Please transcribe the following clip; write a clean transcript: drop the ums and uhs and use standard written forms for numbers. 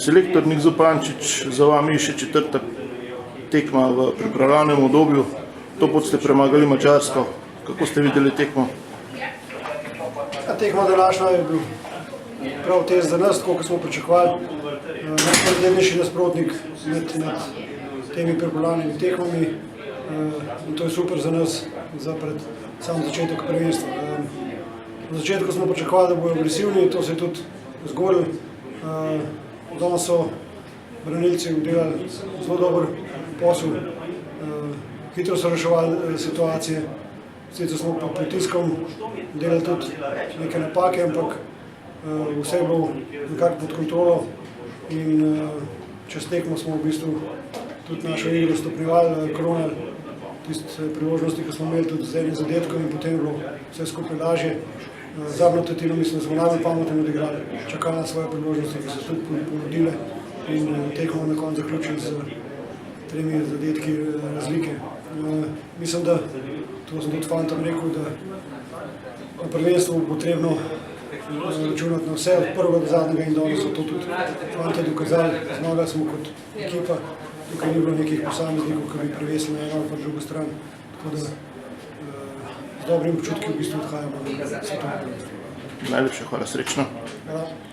Selektor Nik Zupančič, za vami še četrta tekma v pripravljalnem obdobju. To pot ste premagali Madžarsko. Kako ste videli tekmo? Tekma današnja je bil prav test za nas, tako kot smo pričakovali. Najprednejši nasprotnik med temi pripravljalnimi tekmami. In to je super za nas, za pred sam začetek prvenstva. Na začetku smo pričakovali, da bodo agresivni, to se je tudi zgodilo. Danes so branilci delali zelo dober posel, hitro so reševali situacije, sicer smo pod pritiskom delali tudi neke napake, ampak vse je bilo nekako pod kontrolo in čez tekmo smo v bistvu tudi našo igro stopnjevali, kronali tiste priložnosti, ki smo imeli tudi z enim zadetkom in potem je bilo vse skupaj lažje. Zadnjo tretjino mislim, da smo najbolj pametno odigrali, čakali na svoje priložnosti, ki so tudi ponudile in tekmo na koncu zaključili z 3 zadetki razlike. Mislim, da, to sem tudi fantom rekel, da na prvenstvu bo potrebno računati na vse, od prvega do zadnjega in danes so to tudi fante dokazali. Zmagali smo kot ekipa, tukaj ni bilo nekih posameznikov, ki bi prevesili na eno ali pa drugo stran. Tako da z dobrim počutki v bistvu odhajamo. Najlepše hvala, srečno. Hvala.